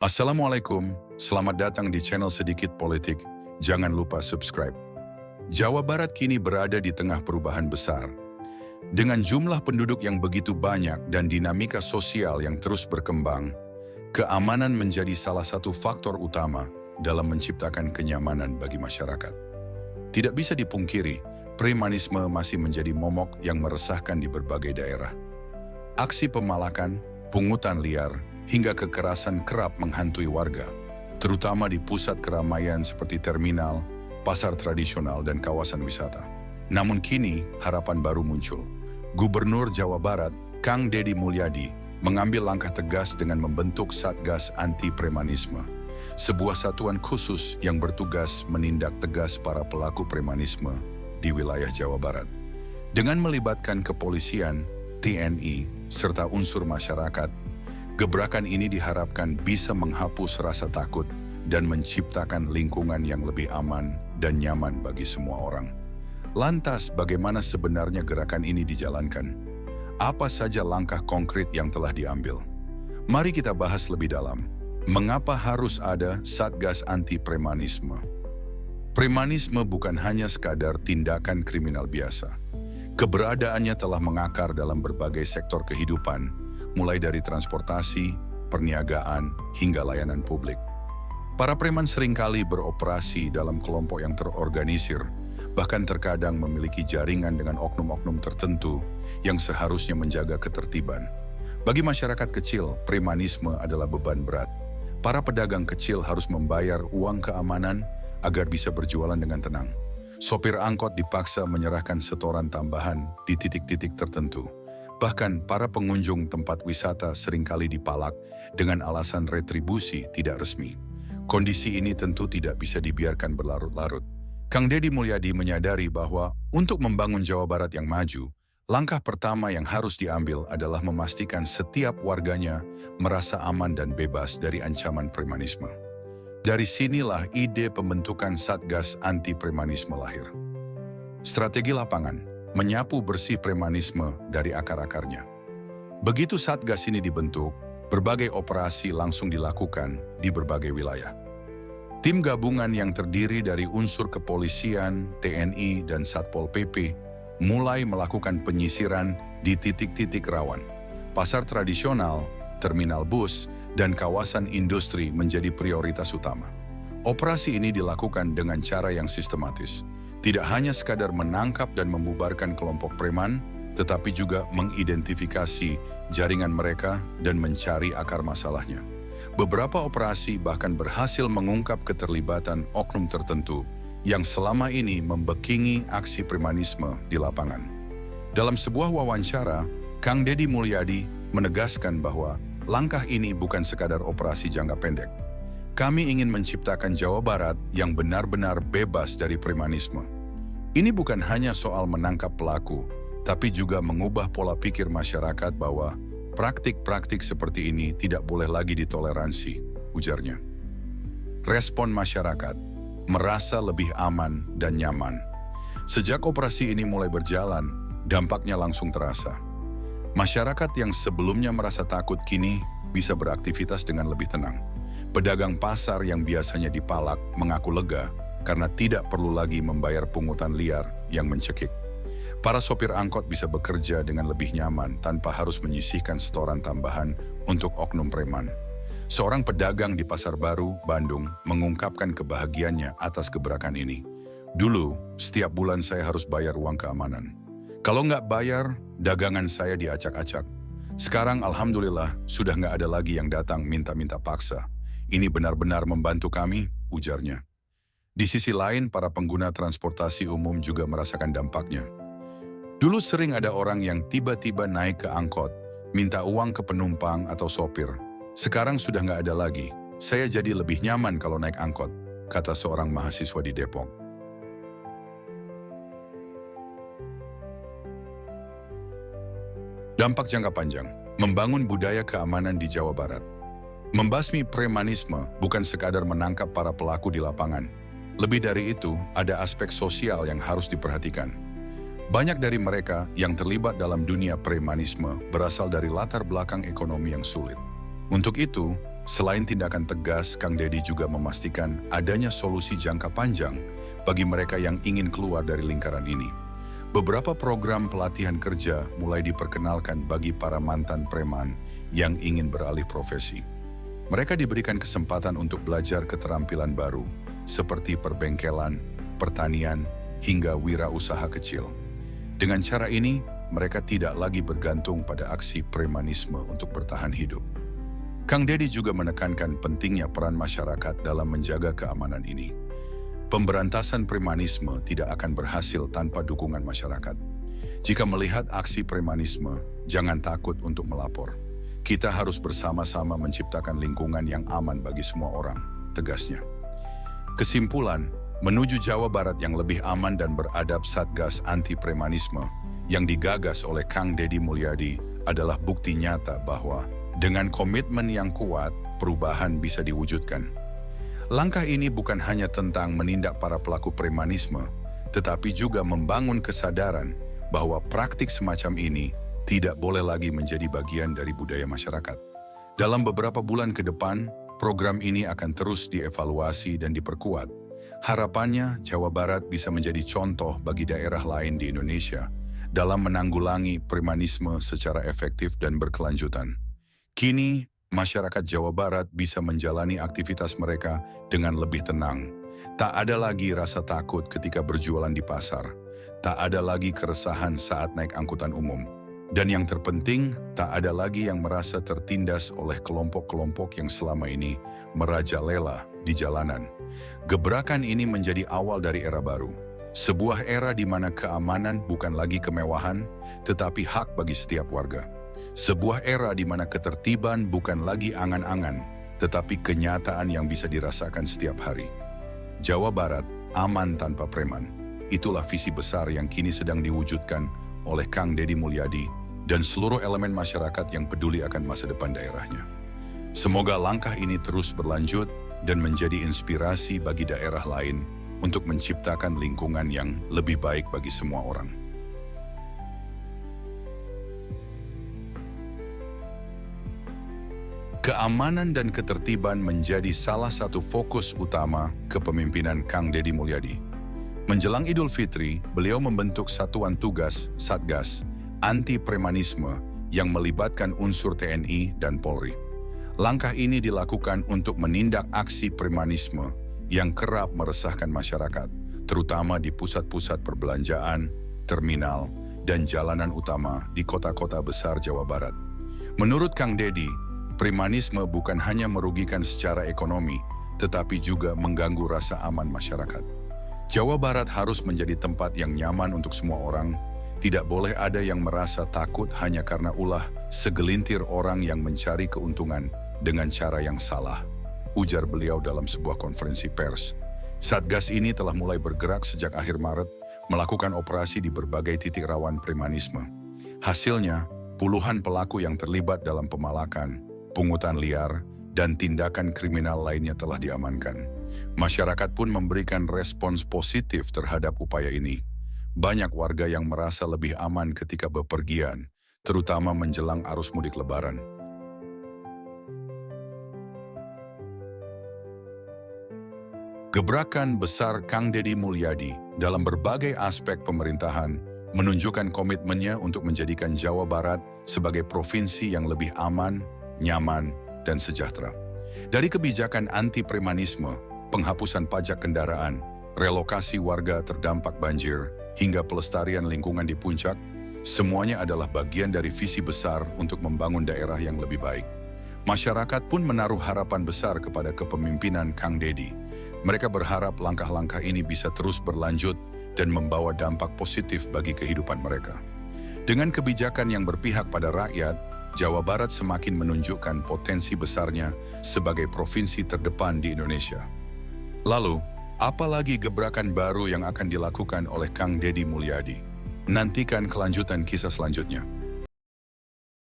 Assalamualaikum, selamat datang di channel Sedikit Politik. Jangan lupa subscribe. Jawa Barat kini berada di tengah perubahan besar. Dengan jumlah penduduk yang begitu banyak dan dinamika sosial yang terus berkembang, keamanan menjadi salah satu faktor utama dalam menciptakan kenyamanan bagi masyarakat. Tidak bisa dipungkiri, premanisme masih menjadi momok yang meresahkan di berbagai daerah. Aksi pemalakan, pungutan liar, hingga kekerasan kerap menghantui warga, terutama di pusat keramaian seperti terminal, pasar tradisional, dan kawasan wisata. Namun kini, harapan baru muncul. Gubernur Jawa Barat, Kang Deddy Mulyadi, mengambil langkah tegas dengan membentuk Satgas Anti Premanisme, sebuah satuan khusus yang bertugas menindak tegas para pelaku premanisme di wilayah Jawa Barat. Dengan melibatkan kepolisian, TNI, serta unsur masyarakat, gebrakan ini diharapkan bisa menghapus rasa takut dan menciptakan lingkungan yang lebih aman dan nyaman bagi semua orang. Lantas, bagaimana sebenarnya gerakan ini dijalankan? Apa saja langkah konkret yang telah diambil? Mari kita bahas lebih dalam. Mengapa harus ada Satgas Anti Premanisme? Premanisme bukan hanya sekadar tindakan kriminal biasa. Keberadaannya telah mengakar dalam berbagai sektor kehidupan, mulai dari transportasi, perniagaan, hingga layanan publik. Para preman seringkali beroperasi dalam kelompok yang terorganisir, bahkan terkadang memiliki jaringan dengan oknum-oknum tertentu yang seharusnya menjaga ketertiban. Bagi masyarakat kecil, premanisme adalah beban berat. Para pedagang kecil harus membayar uang keamanan agar bisa berjualan dengan tenang. Sopir angkot dipaksa menyerahkan setoran tambahan di titik-titik tertentu. Bahkan para pengunjung tempat wisata seringkali dipalak dengan alasan retribusi tidak resmi. Kondisi ini tentu tidak bisa dibiarkan berlarut-larut. Kang Deddy Mulyadi menyadari bahwa untuk membangun Jawa Barat yang maju, langkah pertama yang harus diambil adalah memastikan setiap warganya merasa aman dan bebas dari ancaman premanisme. Dari sinilah ide pembentukan Satgas Anti Premanisme lahir. Strategi lapangan, menyapu bersih premanisme dari akar-akarnya. Begitu Satgas ini dibentuk, berbagai operasi langsung dilakukan di berbagai wilayah. Tim gabungan yang terdiri dari unsur kepolisian, TNI, dan Satpol PP mulai melakukan penyisiran di titik-titik rawan. Pasar tradisional, terminal bus, dan kawasan industri menjadi prioritas utama. Operasi ini dilakukan dengan cara yang sistematis. Tidak hanya sekadar menangkap dan membubarkan kelompok preman, tetapi juga mengidentifikasi jaringan mereka dan mencari akar masalahnya. Beberapa operasi bahkan berhasil mengungkap keterlibatan oknum tertentu yang selama ini membekingi aksi premanisme di lapangan. Dalam sebuah wawancara, Kang Deddy Mulyadi menegaskan bahwa langkah ini bukan sekadar operasi jangka pendek. Kami ingin menciptakan Jawa Barat yang benar-benar bebas dari premanisme. Ini bukan hanya soal menangkap pelaku, tapi juga mengubah pola pikir masyarakat bahwa praktik-praktik seperti ini tidak boleh lagi ditoleransi, ujarnya. Respon masyarakat merasa lebih aman dan nyaman. Sejak operasi ini mulai berjalan, dampaknya langsung terasa. Masyarakat yang sebelumnya merasa takut kini bisa beraktivitas dengan lebih tenang. Pedagang pasar yang biasanya dipalak mengaku lega karena tidak perlu lagi membayar pungutan liar yang mencekik. Para sopir angkot bisa bekerja dengan lebih nyaman tanpa harus menyisihkan setoran tambahan untuk oknum preman. Seorang pedagang di Pasar Baru, Bandung, mengungkapkan kebahagiaannya atas gebrakan ini. Dulu, setiap bulan saya harus bayar uang keamanan. Kalau nggak bayar, dagangan saya diacak-acak. Sekarang alhamdulillah sudah nggak ada lagi yang datang minta-minta paksa. Ini benar-benar membantu kami, ujarnya. Di sisi lain, para pengguna transportasi umum juga merasakan dampaknya. Dulu sering ada orang yang tiba-tiba naik ke angkot, minta uang ke penumpang atau sopir. Sekarang sudah nggak ada lagi. Saya jadi lebih nyaman kalau naik angkot, kata seorang mahasiswa di Depok. Dampak jangka panjang, membangun budaya keamanan di Jawa Barat. Membasmi premanisme bukan sekadar menangkap para pelaku di lapangan. Lebih dari itu, ada aspek sosial yang harus diperhatikan. Banyak dari mereka yang terlibat dalam dunia premanisme berasal dari latar belakang ekonomi yang sulit. Untuk itu, Selain tindakan tegas, Kang Deddy juga memastikan adanya solusi jangka panjang bagi mereka yang ingin keluar dari lingkaran ini. Beberapa program pelatihan kerja mulai diperkenalkan bagi para mantan preman yang ingin beralih profesi. Mereka diberikan kesempatan untuk belajar keterampilan baru, seperti perbengkelan, pertanian, hingga wirausaha kecil. Dengan cara ini, mereka tidak lagi bergantung pada aksi premanisme untuk bertahan hidup. Kang Deddy juga menekankan pentingnya peran masyarakat dalam menjaga keamanan ini. Pemberantasan premanisme tidak akan berhasil tanpa dukungan masyarakat. Jika melihat aksi premanisme, jangan takut untuk melapor. Kita harus bersama-sama menciptakan lingkungan yang aman bagi semua orang, tegasnya. Kesimpulan, menuju Jawa Barat yang lebih aman dan beradab, Satgas Anti Premanisme yang digagas oleh Kang Deddy Mulyadi adalah bukti nyata bahwa dengan komitmen yang kuat, perubahan bisa diwujudkan. Langkah ini bukan hanya tentang menindak para pelaku premanisme, tetapi juga membangun kesadaran bahwa praktik semacam ini tidak boleh lagi menjadi bagian dari budaya masyarakat. Dalam beberapa bulan ke depan, program ini akan terus dievaluasi dan diperkuat. Harapannya, Jawa Barat bisa menjadi contoh bagi daerah lain di Indonesia dalam menanggulangi premanisme secara efektif dan berkelanjutan. Kini, masyarakat Jawa Barat bisa menjalani aktivitas mereka dengan lebih tenang. Tak ada lagi rasa takut ketika berjualan di pasar. Tak ada lagi keresahan saat naik angkutan umum. Dan yang terpenting, tak ada lagi yang merasa tertindas oleh kelompok-kelompok yang selama ini merajalela di jalanan. Gebrakan ini menjadi awal dari era baru. Sebuah era di mana keamanan bukan lagi kemewahan, tetapi hak bagi setiap warga. Sebuah era di mana ketertiban bukan lagi angan-angan, tetapi kenyataan yang bisa dirasakan setiap hari. Jawa Barat aman tanpa preman. Itulah visi besar yang kini sedang diwujudkan oleh Kang Deddy Mulyadi dan seluruh elemen masyarakat yang peduli akan masa depan daerahnya. Semoga langkah ini terus berlanjut dan menjadi inspirasi bagi daerah lain untuk menciptakan lingkungan yang lebih baik bagi semua orang. Keamanan dan ketertiban menjadi salah satu fokus utama kepemimpinan Kang Deddy Mulyadi. Menjelang Idul Fitri, beliau membentuk satuan tugas Satgas Anti Premanisme yang melibatkan unsur TNI dan Polri. Langkah ini dilakukan untuk menindak aksi premanisme yang kerap meresahkan masyarakat, terutama di pusat-pusat perbelanjaan, terminal, dan jalanan utama di kota-kota besar Jawa Barat. Menurut Kang Deddy, premanisme bukan hanya merugikan secara ekonomi, tetapi juga mengganggu rasa aman masyarakat. Jawa Barat harus menjadi tempat yang nyaman untuk semua orang. Tidak boleh ada yang merasa takut hanya karena ulah segelintir orang yang mencari keuntungan dengan cara yang salah, ujar beliau dalam sebuah konferensi pers. Satgas ini telah mulai bergerak sejak akhir Maret, melakukan operasi di berbagai titik rawan premanisme. Hasilnya, puluhan pelaku yang terlibat dalam pemalakan, pungutan liar, dan tindakan kriminal lainnya telah diamankan. Masyarakat pun memberikan respons positif terhadap upaya ini. Banyak warga yang merasa lebih aman ketika bepergian, terutama menjelang arus mudik Lebaran. Gebrakan besar Kang Deddy Mulyadi dalam berbagai aspek pemerintahan menunjukkan komitmennya untuk menjadikan Jawa Barat sebagai provinsi yang lebih aman, nyaman, dan sejahtera. Dari kebijakan anti premanisme, penghapusan pajak kendaraan, relokasi warga terdampak banjir, hingga pelestarian lingkungan di puncak, semuanya adalah bagian dari visi besar untuk membangun daerah yang lebih baik. Masyarakat pun menaruh harapan besar kepada kepemimpinan Kang Deddy. Mereka berharap langkah-langkah ini bisa terus berlanjut dan membawa dampak positif bagi kehidupan mereka. Dengan kebijakan yang berpihak pada rakyat, Jawa Barat semakin menunjukkan potensi besarnya sebagai provinsi terdepan di Indonesia. Lalu, apalagi gebrakan baru yang akan dilakukan oleh Kang Deddy Mulyadi? Nantikan kelanjutan kisah selanjutnya.